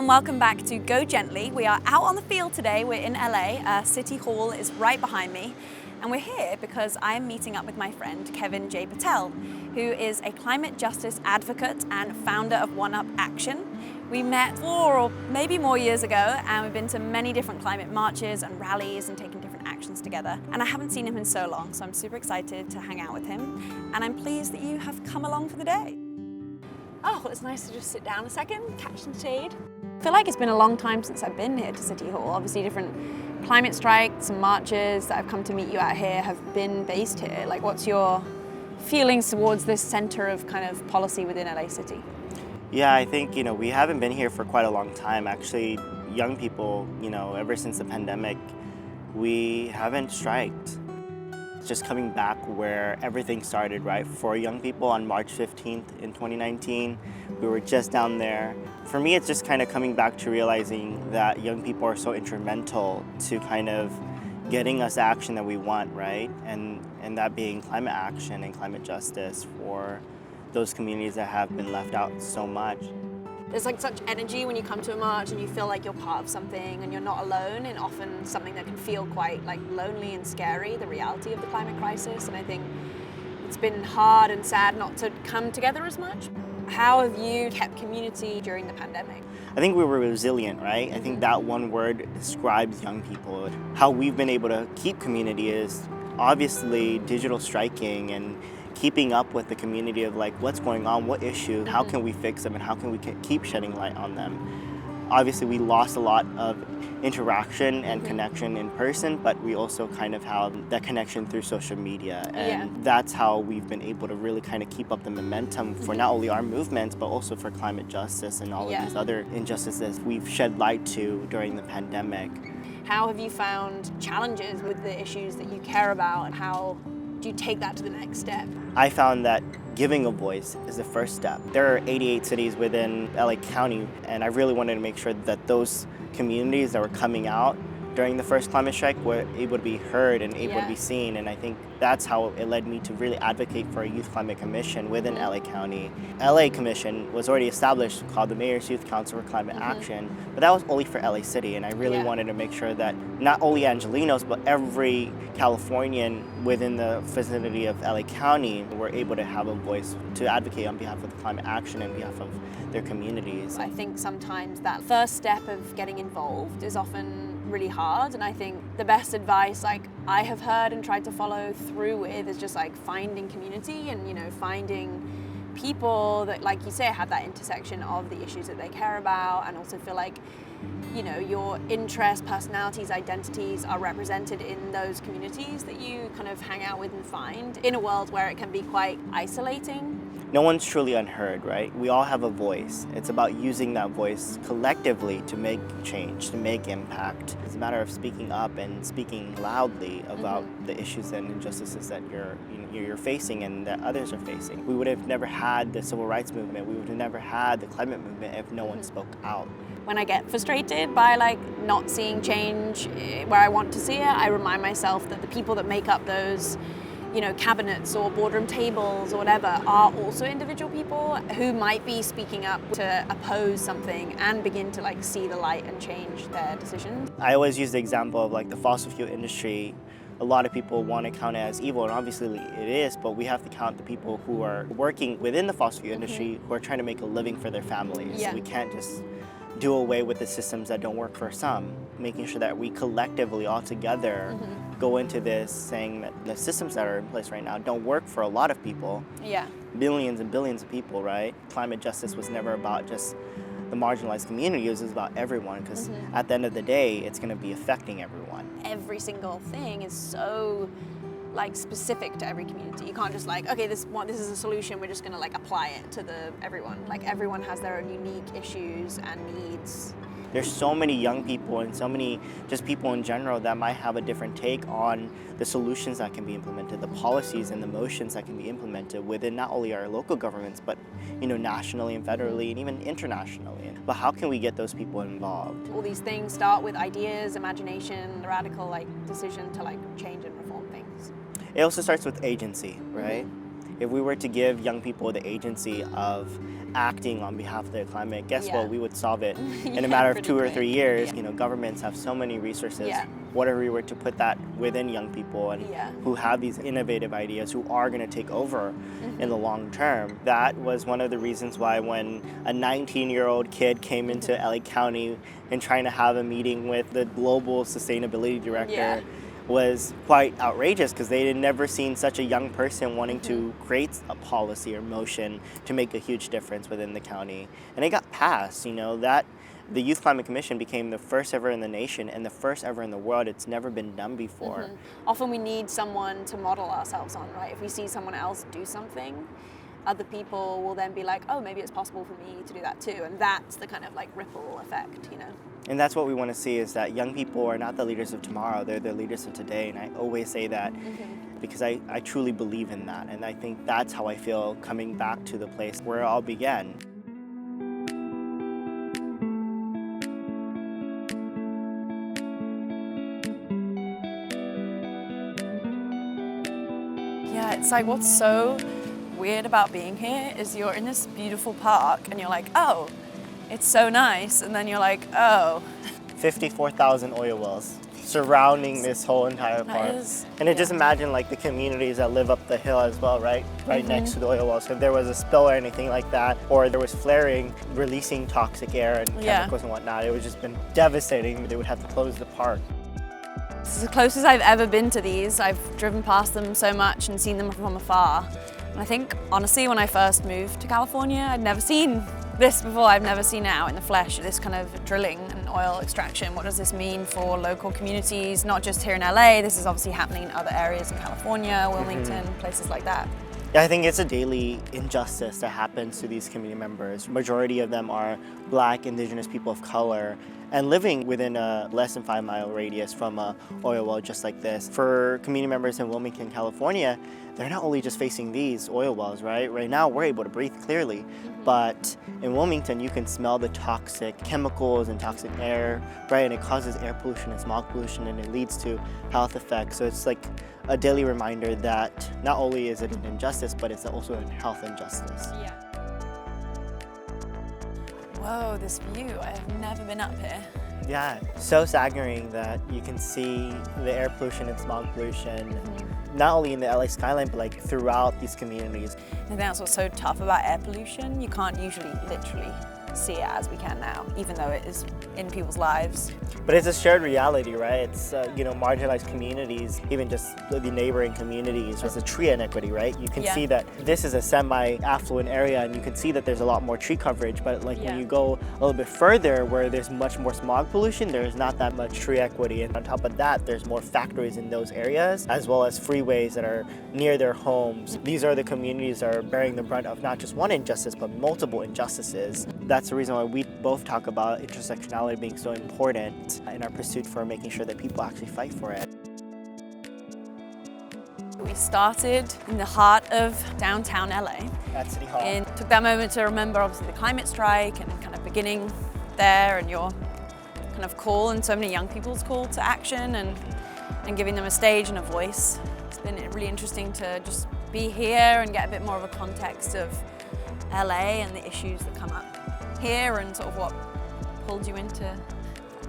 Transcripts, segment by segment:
and welcome back to Go Gently. We are out on the field today. We're in LA. City Hall is right behind me. And we're here because I am meeting up with my friend Kevin J Patel, who is a climate justice advocate and founder of One Up Action. We met 4 or maybe more years ago, and we've been to many different climate marches and rallies and taken different actions together. And I haven't seen him in so long, so I'm super excited to hang out with him. And I'm pleased that you have come along for the day. Oh, well, it's nice to just sit down a second, catch some shade. I feel like it's been a long time since I've been here to City Hall. Obviously different climate strikes and marches that I've come to meet you out here have been based here. Like, what's your feelings towards this center of kind of policy within LA City? Yeah, I think, we haven't been here for quite a long time. Actually, young people, ever since the pandemic, we haven't striked. Just coming back where everything started, right? For young people on March 15th in 2019, we were just down there. For me, it's just kind of coming back to realizing that young people are so instrumental to kind of getting us action that we want, right? And that being climate action and climate justice for those communities that have been left out so much. There's like such energy when you come to a march and you feel like you're part of something and you're not alone in often something that can feel quite like lonely and scary, the reality of the climate crisis. And I think it's been hard and sad not to come together as much. How have you kept community during the pandemic? I think we were resilient, right? I think that one word describes young people. How we've been able to keep community is obviously digital striking and keeping up with the community of like what's going on, what issue, how can we fix them, and how can we keep shedding light on them. Obviously, we lost a lot of interaction and connection in person, but we also kind of have that connection through social media. And that's how we've been able to really kind of keep up the momentum for not only our movements, but also for climate justice and all of these other injustices we've shed light to during the pandemic. How have you found challenges with the issues that you care about, and how do you take that to the next step? I found that giving a voice is the first step. There are 88 cities within LA County, and I really wanted to make sure that those communities that were coming out during the first climate strike were able to be heard and able to be seen. And I think that's how it led me to really advocate for a youth climate commission within LA County. LA Commission was already established, called the Mayor's Youth Council for Climate Action, but that was only for LA City. And I really wanted to make sure that not only Angelenos, but every Californian within the vicinity of LA County were able to have a voice to advocate on behalf of the climate action and on behalf of their communities. I think sometimes that first step of getting involved is often really hard, and I think the best advice I have heard and tried to follow through with is just finding community and finding people that, like you say, have that intersection of the issues that they care about, and also feel like your interests, personalities, identities are represented in those communities that you kind of hang out with and find in a world where it can be quite isolating. No one's truly unheard, right? We all have a voice. It's about using that voice collectively to make change, to make impact. It's a matter of speaking up and speaking loudly about the issues and injustices that you're facing and that others are facing. We would have never had the civil rights movement. We would have never had the climate movement if no one spoke out. When I get frustrated by not seeing change where I want to see it, I remind myself that the people that make up those cabinets or boardroom tables or whatever are also individual people who might be speaking up to oppose something and begin to see the light and change their decisions. I always use the example of the fossil fuel industry. A lot of people want to count it as evil, and obviously it is, but we have to count the people who are working within the fossil fuel industry who are trying to make a living for their families. We can't just do away with the systems that don't work for some, making sure that we collectively all together go into this saying that the systems that are in place right now don't work for a lot of people. Billions and billions of people, right? Climate justice was never about just the marginalized community, it was about everyone, because at the end of the day, it's going to be affecting everyone. Every single thing is so specific to every community. You can't just okay, this is a solution, we're just going to apply it to everyone. Everyone has their own unique issues and needs. There's so many young people and so many just people in general that might have a different take on the solutions that can be implemented, the policies and the motions that can be implemented within not only our local governments, but nationally and federally and even internationally. But how can we get those people involved? All these things start with ideas, imagination, the radical decision to change and reform things. It also starts with agency, right? if we were to give young people the agency of acting on behalf of the climate, guess what? We would solve it in a matter of 2 or 3 years. You know, governments have so many resources. What if we were to put that within young people and who have these innovative ideas, who are going to take over in the long term? That was one of the reasons why when a 19-year-old kid came into LA County and trying to have a meeting with the global sustainability director, was quite outrageous, because they had never seen such a young person wanting to create a policy or motion to make a huge difference within the county. And it got passed, you know, that the Youth Climate Commission became the first ever in the nation and the first ever in the world. It's never been done before. Often we need someone to model ourselves on, right? If we see someone else do something, other people will then be like, oh, maybe it's possible for me to do that too. And that's the kind of like ripple effect, you know? And that's what we want to see, is that young people are not the leaders of tomorrow, they're the leaders of today. And I always say that because I truly believe in that. And I think that's how I feel coming back to the place where it all began. Yeah, it's like what's so weird about being here is you're in this beautiful park and you're like, oh, it's so nice, and then you're like, oh. 54,000 oil wells surrounding this whole entire park. And just imagine like the communities that live up the hill as well, right? Right next to the oil wells. So if there was a spill or anything like that, or there was flaring, releasing toxic air and chemicals and whatnot, it would just been devastating. They would have to close the park. It's the closest I've ever been to these. I've driven past them so much and seen them from afar. And I think, honestly, when I first moved to California, I'd never seen this before. I've never seen it out in the flesh, this kind of drilling and oil extraction. What does this mean for local communities, not just here in LA? This is obviously happening in other areas in California, Wilmington, places like that. Yeah, I think it's a daily injustice that happens to these community members. Majority of them are Black, Indigenous people of color, and living within a less than 5-mile radius from a oil well just like this. For community members in Wilmington, California, they're not only just facing these oil wells, right? Right now, we're able to breathe clearly, but in Wilmington, you can smell the toxic chemicals and toxic air, right? And it causes air pollution and smog pollution, and it leads to health effects. So it's like a daily reminder that not only is it an injustice, but it's also a health injustice. Whoa, this view, I've never been up here. Yeah, so staggering that you can see the air pollution and smog pollution, not only in the LA skyline, but like throughout these communities. I think that's what's so tough about air pollution. You can't usually literally see it as we can now, even though it is in people's lives. But it's a shared reality, right? It's, you know, marginalized communities, even just the neighboring communities. There's a tree inequity, right? You can see that this is a semi-affluent area, and you can see that there's a lot more tree coverage, but like when you go a little bit further where there's much more smog pollution, there's not that much tree equity. And on top of that, there's more factories in those areas, as well as freeways that are near their homes. These are the communities that are bearing the brunt of not just one injustice, but multiple injustices. That's the reason why we both talk about intersectionality being so important in our pursuit for making sure that people actually fight for it. We started in the heart of downtown LA. At City Hall. And took that moment to remember obviously the climate strike and kind of beginning there, and your kind of call and so many young people's call to action, and giving them a stage and a voice. It's been really interesting to just be here and get a bit more of a context of LA and the issues that come up here, and sort of what pulled you into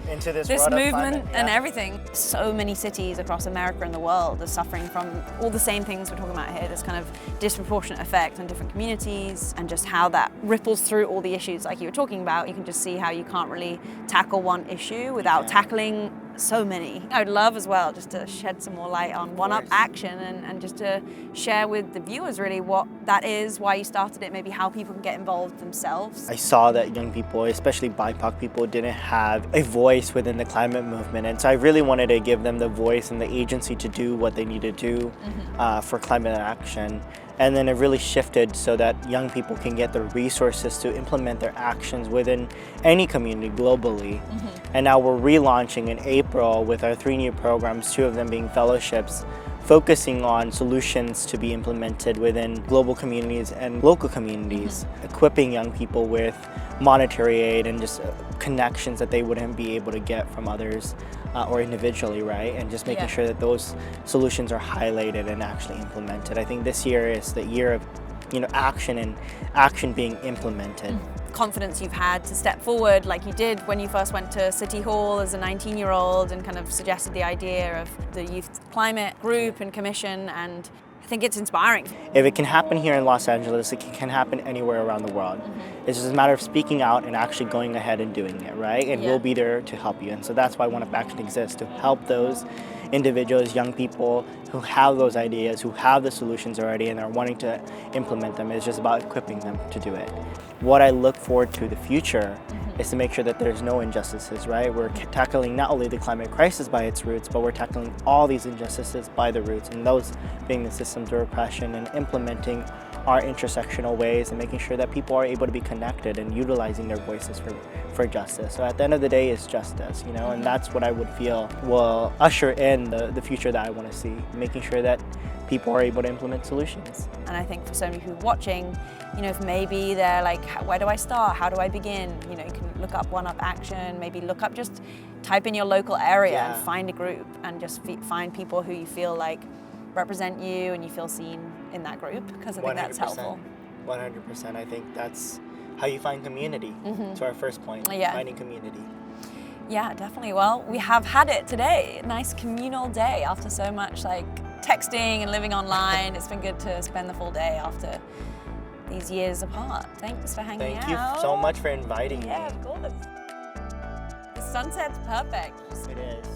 this movement and everything. So many cities across America and the world are suffering from all the same things we're talking about here, this kind of disproportionate effect on different communities, and just how that ripples through all the issues like you were talking about. You can just see how you can't really tackle one issue without tackling so many. I would love as well just to shed some more light on One Up Action, and just to share with the viewers really what that is, why you started it, maybe how people can get involved themselves. I saw that young people, especially BIPOC people, didn't have a voice within the climate movement, and so I really wanted to give them the voice and the agency to do what they need to do for climate action. And then it really shifted so that young people can get the resources to implement their actions within any community globally. And now we're relaunching in April with our 3 new programs, 2 of them being fellowships, focusing on solutions to be implemented within global communities and local communities, equipping young people with monetary aid and just connections that they wouldn't be able to get from others or individually, right? And just making Yeah. sure that those solutions are highlighted and actually implemented. I think this year is the year of action and action being implemented. Confidence you've had to step forward like you did when you first went to City Hall as a 19-year-old and kind of suggested the idea of the Youth Climate Group and Commission, and I think it's inspiring. If it can happen here in Los Angeles, it can happen anywhere around the world. It's just a matter of speaking out and actually going ahead and doing it, right? And Yeah. we'll be there to help you. And so that's why One Up Action exists, to help those individuals, young people who have those ideas, who have the solutions already and are wanting to implement them. It's just about equipping them to do it. What I look forward to the future is to make sure that there's no injustices, right? We're tackling not only the climate crisis by its roots, but we're tackling all these injustices by the roots, and those being the systems of oppression, and implementing our intersectional ways and making sure that people are able to be connected and utilizing their voices for justice. So at the end of the day, it's justice, and that's what I would feel will usher in the future that I want to see, making sure that people are able to implement solutions. And I think for so many people watching, if maybe they're like, where do I start? How do I begin? You can look up One Up Action, maybe just type in your local area and find a group and just find people who you feel like represent you and you feel seen in that group, because I think that's helpful. 100%. I think that's how you find community. To our first point, finding community. Yeah, definitely. Well, we have had it today. A nice communal day after so much texting and living online. It's been good to spend the full day after these years apart. Thanks for hanging out. Thank you so much for inviting me. Yeah, of course. The sunset's perfect. It is.